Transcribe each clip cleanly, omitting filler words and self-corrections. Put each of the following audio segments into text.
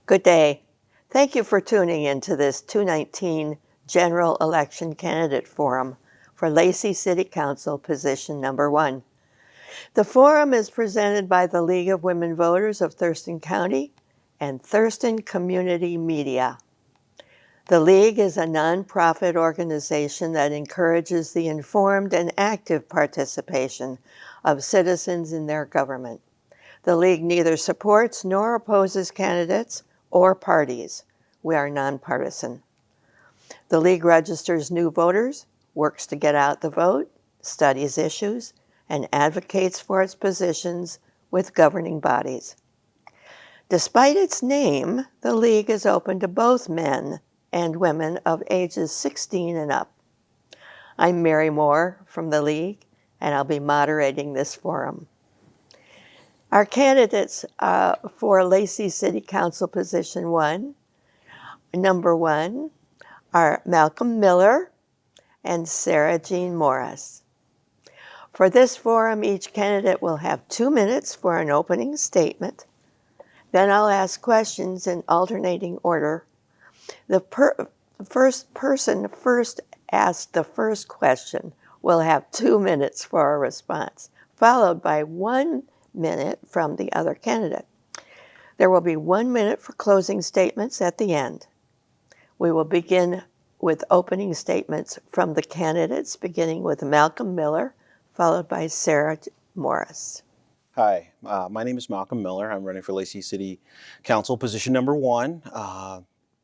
Good day. Thank you for tuning into this 2019 General Election Candidate Forum for Lacey City Council position number 1. The forum is presented by the League of Women Voters of Thurston County and Thurston Community Media. The League is a nonprofit organization that encourages the informed and active participation of citizens in their government. The League neither supports nor opposes candidates or parties. We are nonpartisan. The League registers new voters, works to get out the vote, studies issues, and advocates for its positions with governing bodies. Despite its name, the League is open to both men and women of ages 16 and up. I'm Mary Moore from the League, and I'll be moderating this forum. Our candidates for Lacey City Council position 1, number 1, are Malcolm Miller and Sarah Jean Morris. For this forum, each candidate will have 2 minutes for an opening statement. Then I'll ask questions in alternating order. The first person first asked the first question will have 2 minutes for a response, followed by 1 minute from the other candidate. There will be 1 minute for closing statements at the end. We will begin with opening statements from the candidates, beginning with Malcolm Miller, followed by Sarah Morris. Hi, my name is Malcolm Miller. I'm running for Lacey City Council position number 1.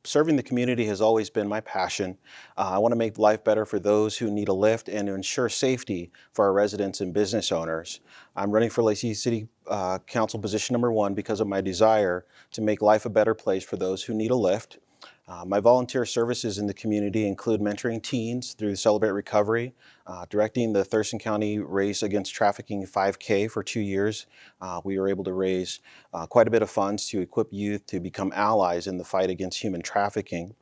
Serving the community has always been my passion. I want to make life better for those who need a lift and to ensure safety for our residents and business owners. I'm running for Lacey City Council position number 1 because of my desire to make life a better place for those who need a lift. My volunteer services in the community include mentoring teens through Celebrate Recovery, directing the Thurston County Race Against Trafficking 5K for 2 years. We were able to raise quite a bit of funds to equip youth to become allies in the fight against human trafficking.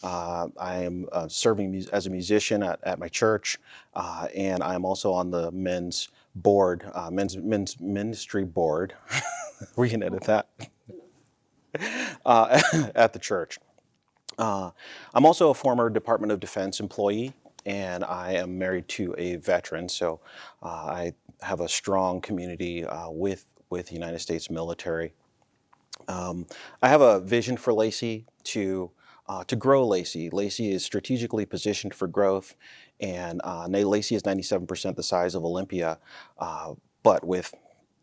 I am serving as a musician at my church, and I'm also on the men's board, men's ministry board. We can edit that. At the church. I'm also a former Department of Defense employee, and I am married to a veteran, so I have a strong community with the United States military. I have a vision for Lacey to grow Lacey. Lacey is strategically positioned for growth, and Lacey is 97% the size of Olympia, but with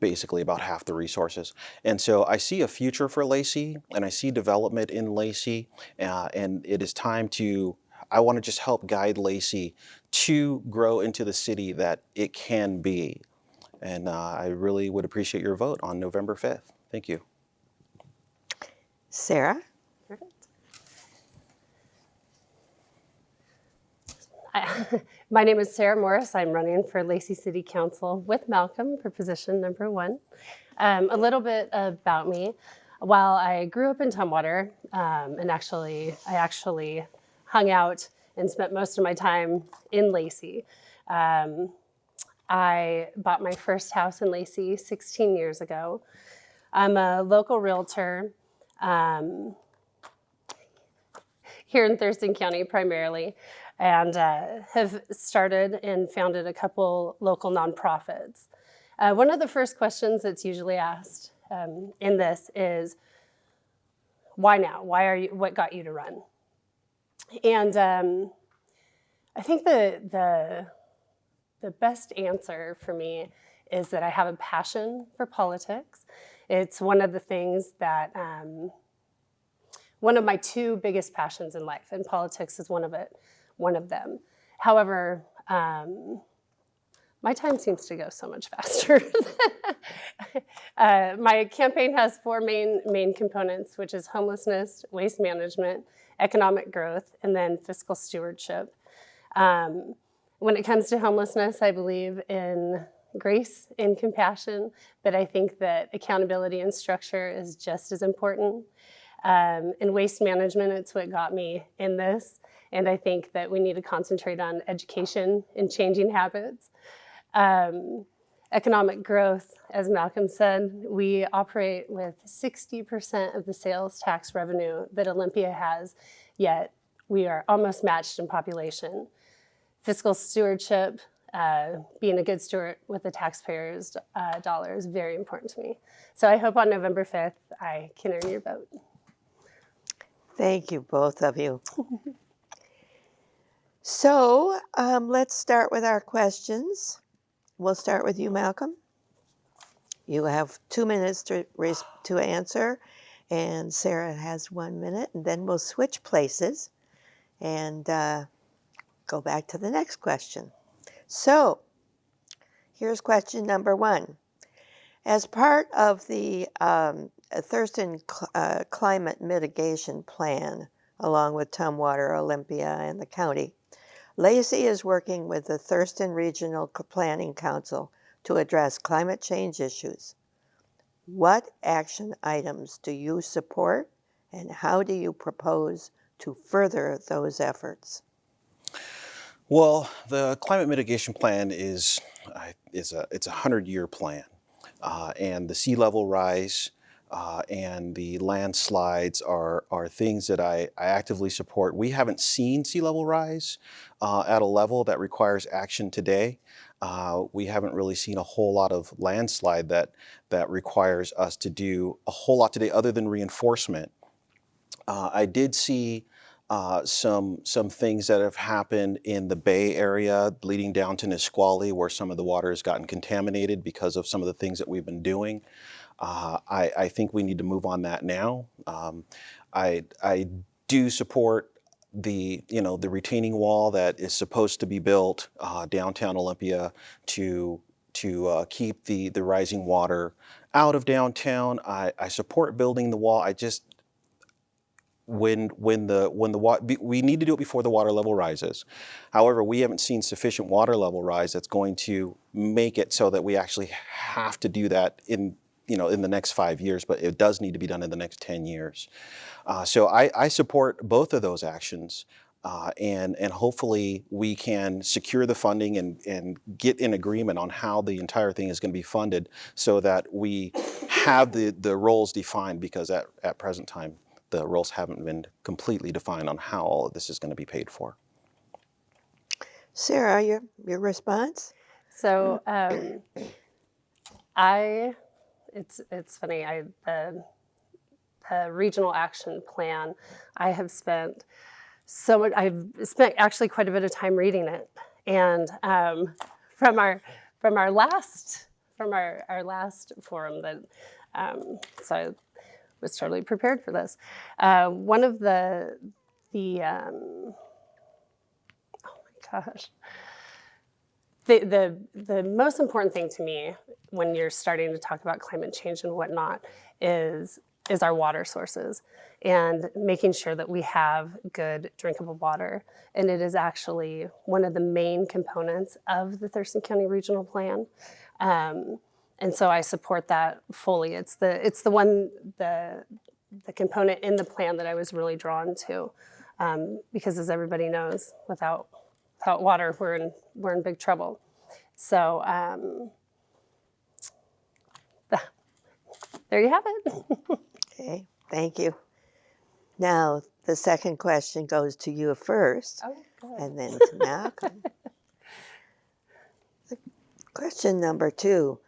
basically about half the resources. And so I see a future for Lacey, and I see development in Lacey, and it is time I want to just help guide Lacey to grow into the city that it can be. And I really would appreciate your vote on November 5th. Thank you. Sarah? Perfect. My name is Sarah Morris. I'm running for Lacey City Council with Malcolm for position number 1. A little bit about me. While I grew up in Tumwater, and I actually hung out and spent most of my time in Lacey. I bought my first house in Lacey 16 years ago. I'm a local realtor here in Thurston County primarily, and have started and founded a couple local nonprofits. One of the first questions that's usually asked in this is, why now? What got you to run? And I think the best answer for me is that I have a passion for politics. It's one of the things that, one of my 2 biggest passions in life, and politics is one of them. However, my time seems to go so much faster. My campaign has 4 main components, which is homelessness, waste management, economic growth, and then fiscal stewardship. When it comes to homelessness, I believe in grace and compassion, but I think that accountability and structure is just as important. In waste management, it's what got me in this. And I think that we need to concentrate on education and changing habits. economic growth, as Malcolm said, we operate with 60% of the sales tax revenue that Olympia has, yet we are almost matched in population. Fiscal stewardship, being a good steward with the taxpayers' dollar is very important to me. So I hope on November 5th I can earn your vote. Thank you, both of you. So let's start with our questions. We'll start with you, Malcolm. You have 2 minutes to answer, and Sarah has 1 minute, and then we'll switch places and go back to the next question. So here's question number 1. As part of the Thurston Climate Mitigation Plan, along with Tumwater, Olympia, and the county, Lacey is working with the Thurston Regional Planning Council to address climate change issues. What action items do you support, and how do you propose to further those efforts? Well, the climate mitigation plan it's a 100-year plan, and the sea level rise and the landslides are things that I actively support. We haven't seen sea level rise at a level that requires action today. We haven't really seen a whole lot of landslide that requires us to do a whole lot today other than reinforcement. I did see some things that have happened in the Bay Area leading down to Nisqually, where some of the water has gotten contaminated because of some of the things that we've been doing. I think we need to move on that now. I do support the retaining wall that is supposed to be built downtown Olympia to keep the rising water out of downtown. I support building the wall. I just when the water, we need to do it before the water level rises. However, we haven't seen sufficient water level rise that's going to make it so that we actually have to do that in the next 5 years, but it does need to be done in the next 10 years. So I support both of those actions, and hopefully we can secure the funding and get in agreement on how the entire thing is going to be funded so that we have the roles defined, because at present time, the roles haven't been completely defined on how all of this is going to be paid for. Sarah, your response? So it's funny, the regional action plan, I've spent actually quite a bit of time reading it. And from our last forum that, so I was totally prepared for this. One of the oh my gosh. The most important thing to me when you're starting to talk about climate change and whatnot is our water sources and making sure that we have good drinkable water. And it is actually one of the main components of the Thurston County Regional Plan. And so I support that fully. It's the component in the plan that I was really drawn to, because as everybody knows, without water, we're in big trouble. So there you have it. Okay, thank you. Now, the second question goes to you first, and then to Malcolm. Question number 2.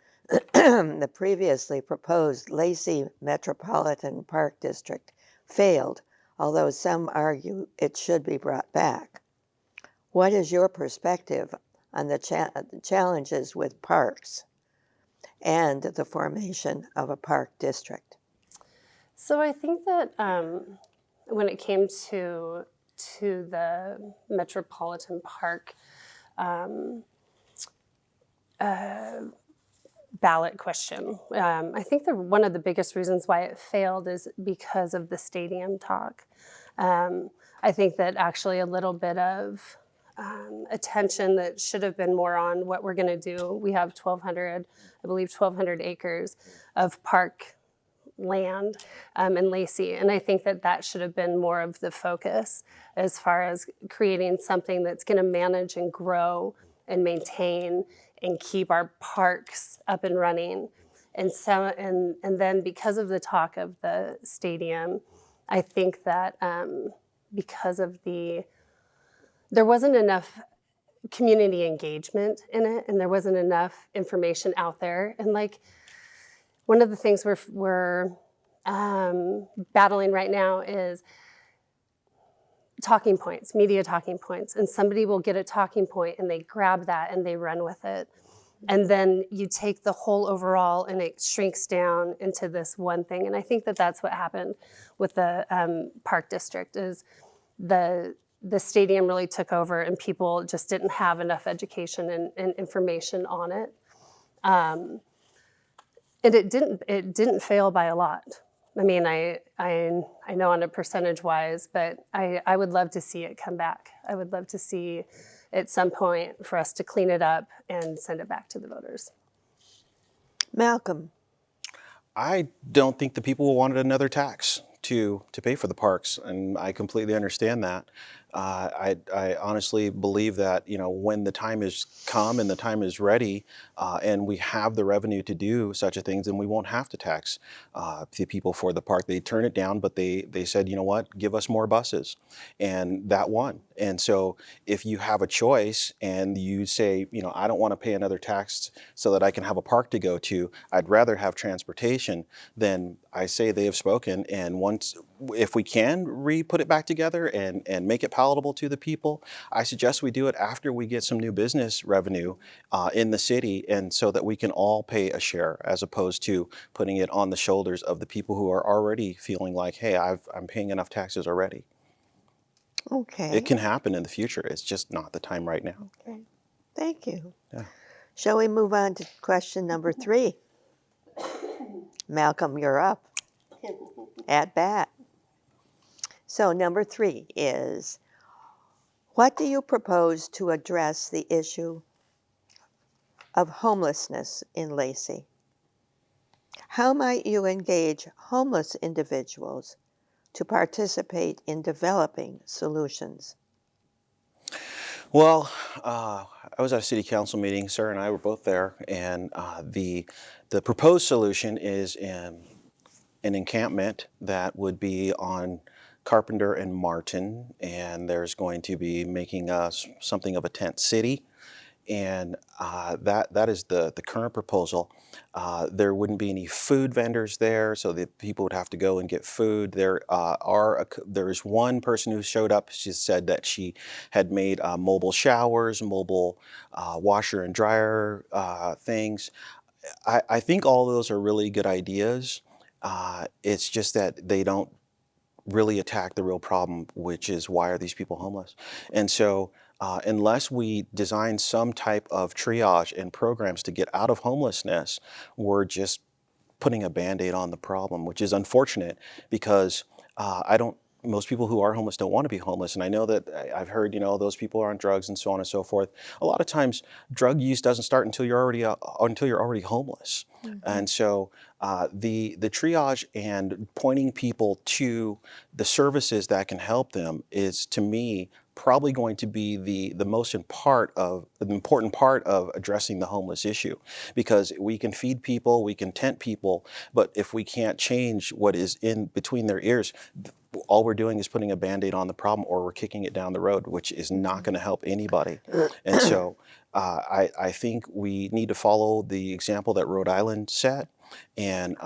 The previously proposed Lacey Metropolitan Park District failed, although some argue it should be brought back. What is your perspective on the challenges with parks and the formation of a park district? So I think that when it came to the Metropolitan Park ballot question, I think one of the biggest reasons why it failed is because of the stadium talk. I think that actually a little bit of attention that should have been more on what we're going to do. We have 1,200 acres of park land in Lacey, and I think that should have been more of the focus as far as creating something that's going to manage and grow and maintain and keep our parks up and running. And so, and then because of the talk of the stadium, I think that because of there wasn't enough community engagement in it, and there wasn't enough information out there. And like, one of the things we're battling right now is talking points, media talking points, and somebody will get a talking point and they grab that and they run with it. And then you take the whole overall and it shrinks down into this one thing. And I think that that's what happened with the park district, is the stadium really took over and people just didn't have enough education and information on it. And it didn't fail by a lot. I mean, I know on a percentage wise, but I would love to see it come back. I would love to see at some point for us to clean it up and send it back to the voters. Malcolm. I don't think the people wanted another tax to pay for the parks, and I completely understand that. I honestly believe that, you know, when the time is come and the time is ready, and we have the revenue to do such a thing, then we won't have to tax the people for the park. They turned it down, but they said, you know what, give us more buses, and that won. And so if you have a choice and you say, you know, I don't want to pay another tax so that I can have a park to go to, I'd rather have transportation, then I say they have spoken. And once, if we can put it back together and make it palatable to the people, I suggest we do it after we get some new business revenue in the city, and so that we can all pay a share, as opposed to putting it on the shoulders of the people who are already feeling like, hey, I'm paying enough taxes already. Okay. It can happen in the future. It's just not the time right now. Okay. Thank you. Yeah. Shall we move on to question number 3? Malcolm, you're up. At bat. So number 3 is, what do you propose to address the issue of homelessness in Lacey? How might you engage homeless individuals to participate in developing solutions? Well, I was at a city council meeting. Sarah and I were both there, and the proposed solution is an encampment that would be on Carpenter and Martin, and there's going to be making something of a tent city, and that is the current proposal. There wouldn't be any food vendors there, so the people would have to go and get food. There is one person who showed up. She said that she had made mobile showers, mobile washer and dryer things. I think all of those are really good ideas. It's just that they don't really attack the real problem, which is, why are these people homeless? And so unless we design some type of triage and programs to get out of homelessness, we're just putting a Band-Aid on the problem, which is unfortunate, because most people who are homeless don't want to be homeless. And I know that I've heard, you know, those people are on drugs and so on and so forth. A lot of times drug use doesn't start until you're already homeless. Mm-hmm. And so the triage and pointing people to the services that can help them is, to me, probably going to be the most important part of addressing the homeless issue, because we can feed people, we can tent people, but if we can't change what is in between their ears, all we're doing is putting a Band-Aid on the problem, or we're kicking it down the road, which is not going to help anybody. And so I think we need to follow the example that Rhode Island set, and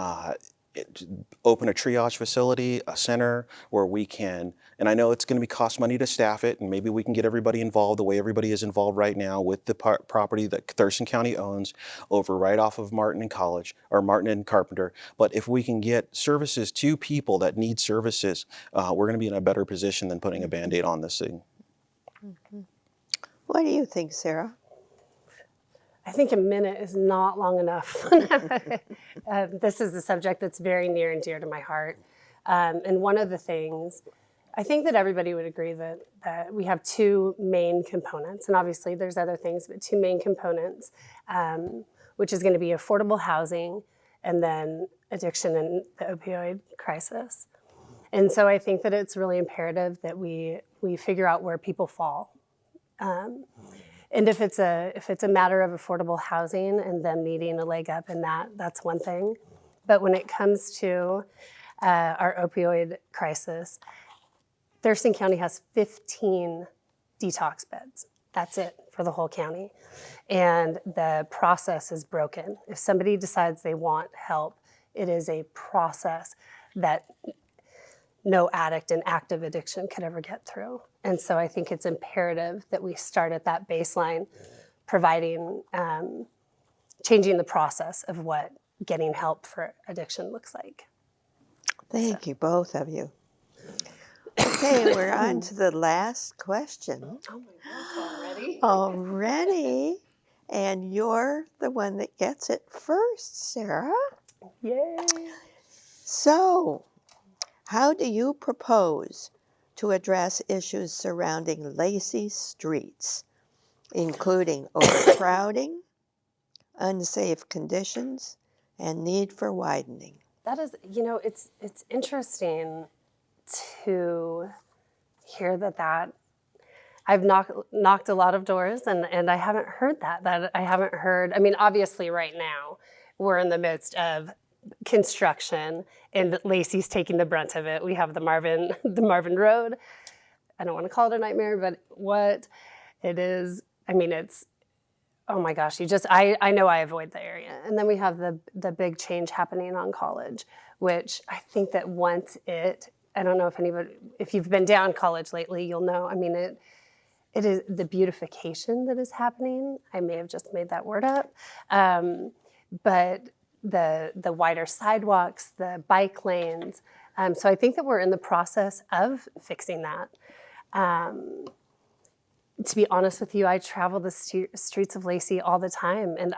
open a triage facility, a center where we can, and I know it's going to cost money to staff it, and maybe we can get everybody involved the way everybody is involved right now with the property that Thurston County owns over right off of Martin and College, or Martin and Carpenter. But if we can get services to people that need services, we're going to be in a better position than putting a Band-Aid on this thing. Mm-hmm. What do you think, Sarah? I think a minute is not long enough. This is a subject that's very near and dear to my heart. And one of the things, I think that everybody would agree that we have 2 main components, and obviously there's other things, but 2 main components, which is going to be affordable housing and then addiction and the opioid crisis. And so I think that it's really imperative that we figure out where people fall. And if it's a matter of affordable housing and them needing a leg up in that, that's one thing. But when it comes to our opioid crisis, Thurston County has 15 detox beds. That's it for the whole county. And the process is broken. If somebody decides they want help, it is a process that no addict in active addiction could ever get through. And so I think it's imperative that we start at that baseline, providing, changing the process of what getting help for addiction looks like. Thank you, both of you. Okay, we're on to the last question. Oh my gosh, already? Already. And you're the one that gets it first, Sarah. Yay. So, how do you propose to address issues surrounding Lacey streets, including overcrowding, unsafe conditions, and need for widening? That is, it's interesting to hear that I've knocked a lot of doors and I haven't heard that I haven't heard. I mean, obviously right now we're in the midst of construction and Lacey's taking the brunt of it. We have the Marvin Road. I don't want to call it a nightmare, but what it is, I mean, it's, oh my gosh, I know I avoid the area. And then we have the big change happening on College, which I think that I don't know if you've been down College lately, you'll know. I mean, it is the beautification that is happening. I may have just made that word up. But the wider sidewalks, the bike lanes. So I think that we're in the process of fixing that. To be honest with you, I travel the streets of Lacey all the time, and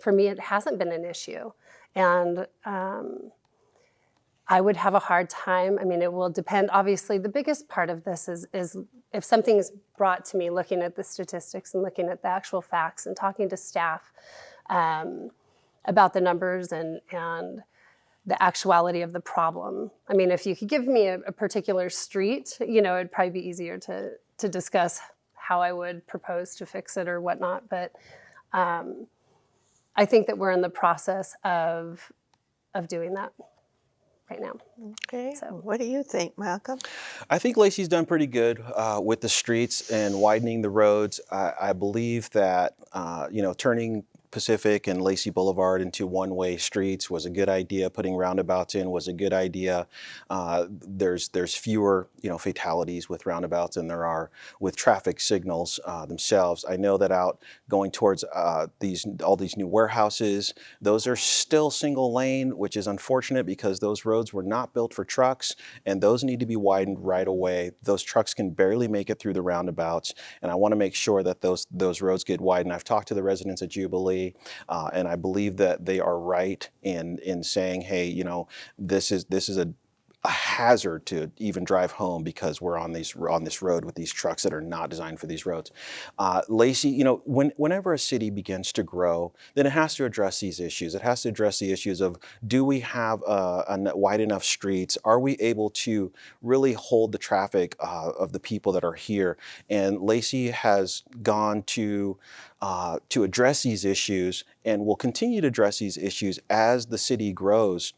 for me, it hasn't been an issue. And I would have a hard time. I mean, it will depend. Obviously, the biggest part of this is if something is brought to me, looking at the statistics and looking at the actual facts and talking to staff about the numbers and the actuality of the problem. I mean, if you could give me a particular street, it'd probably be easier to discuss how I would propose to fix it or whatnot. But I think that we're in the process of doing that right now. Okay, So. What do you think, Malcolm? I think Lacey's done pretty good with the streets and widening the roads. I believe that, turning Pacific and Lacey Boulevard into one-way streets was a good idea. Putting roundabouts in was a good idea. There's fewer, fatalities with roundabouts than there are with traffic signals themselves. I know that out going towards all these new warehouses, those are still single lane, which is unfortunate because those roads were not built for trucks, and those need to be widened right away. Those trucks can barely make it through the roundabouts, and I want to make sure that those roads get widened. I've talked to the residents at Jubilee. And I believe that they are right in saying, hey, this is a hazard to even drive home because we're on this road with these trucks that are not designed for these roads. Lacey, whenever a city begins to grow, then it has to address these issues. It has to address the issues of, do we have wide enough streets? Are we able to really hold the traffic of the people that are here? And Lacey has gone to address these issues and will continue to address these issues as the city grows.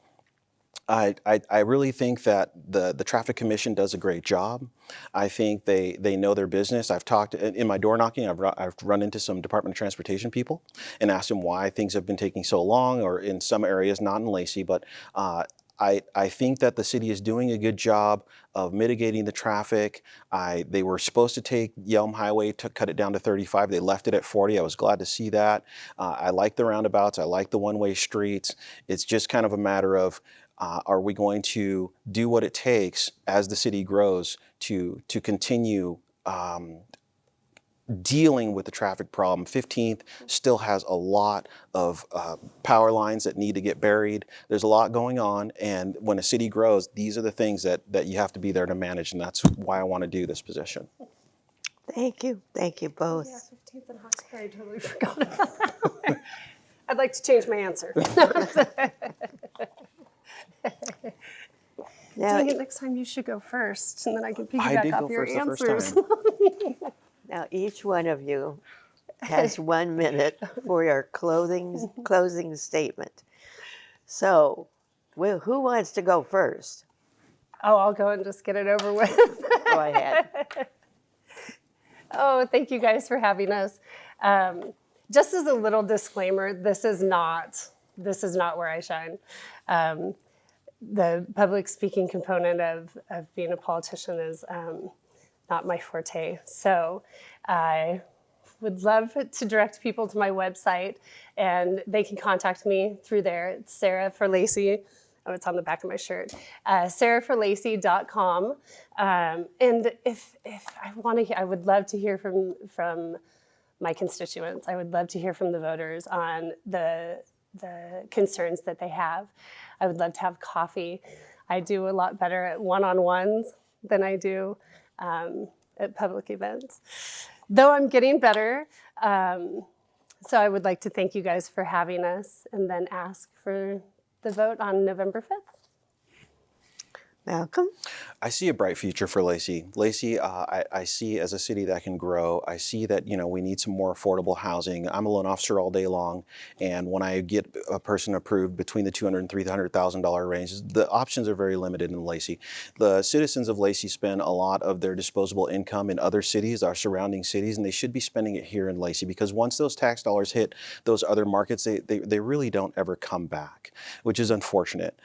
I really think that the Traffic Commission does a great job. I think they know their business. I've talked in my door knocking. I've run into some Department of Transportation people and asked them why things have been taking so long, or in some areas, not in Lacey, but I think that the city is doing a good job of mitigating the traffic. They were supposed to take Yelm Highway to cut it down to 35. They left it at 40. I was glad to see that. I like the roundabouts. I like the one-way streets. It's just kind of a matter of, are we going to do what it takes as the city grows to continue dealing with the traffic problem? 15th still has a lot of power lines that need to get buried. There's a lot going on, and when a city grows, these are the things that you have to be there to manage, and that's why I want to do this position. Thank you both. Yeah, 15th and Hawkesbury, I totally forgot about that. I'd like to change my answer. Now, Dang it, next time you should go first, and then I can piggyback off your answers. Now, each one of you has 1 minute for your closing statement. So, who wants to go first? Oh, I'll go and just get it over with. Go ahead. Oh, thank you guys for having us. Just as a little disclaimer, this is not where I shine. The public speaking component of being a politician is not my forte. So I would love to direct people to my website, and they can contact me through there. It's Sarah for Lacey. Oh, it's on the back of my shirt. sarahforlacey.com. And if I want to, I would love to hear from my constituents. I would love to hear from the voters on the concerns that they have. I would love to have coffee. I do a lot better at one-on-ones than I do at public events, though I'm getting better. So I would like to thank you guys for having us, and then ask for the vote on November 5th. Malcolm? I see a bright future for Lacey. Lacey, I see as a city that can grow. I see that, we need some more affordable housing. I'm a loan officer all day long, and when I get a person approved between the $200,000 and $300,000 range, the options are very limited in Lacey. The citizens of Lacey spend a lot of their disposable income in other cities, our surrounding cities, and they should be spending it here in Lacey, because once those tax dollars hit those other markets, they really don't ever come back, which is unfortunate.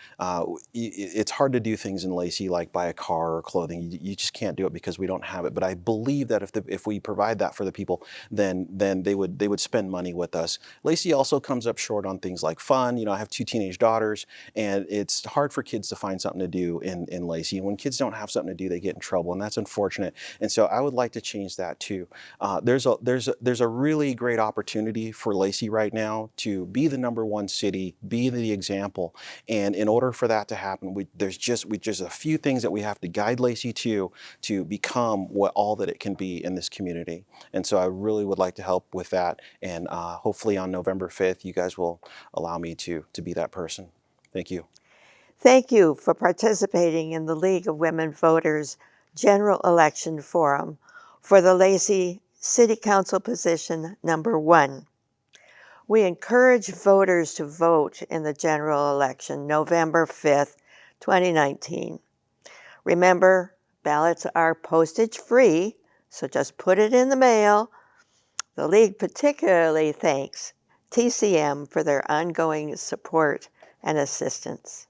It's hard to do things in Lacey, like buy a car or clothing. You just can't do it because we don't have it. But I believe that if we provide that for the people, then they would spend money with us. Lacey also comes up short on things like fun. I have 2 teenage daughters, and it's hard for kids to find something to do in Lacey. And when kids don't have something to do, they get in trouble, and that's unfortunate. And so I would like to change that too. There's a really great opportunity for Lacey right now to be the #1 city, be the example. And in order for that to happen, there's just a few things that we have to guide Lacey to become all that it can be in this community. And so I really would like to help with that. And hopefully on November 5th, you guys will allow me to be that person. Thank you. Thank you for participating in the League of Women Voters General Election Forum for the Lacey City Council position #1. We encourage voters to vote in the general election November 5th, 2019. Remember, ballots are postage free, so just put it in the mail. The League particularly thanks TCM for their ongoing support and assistance.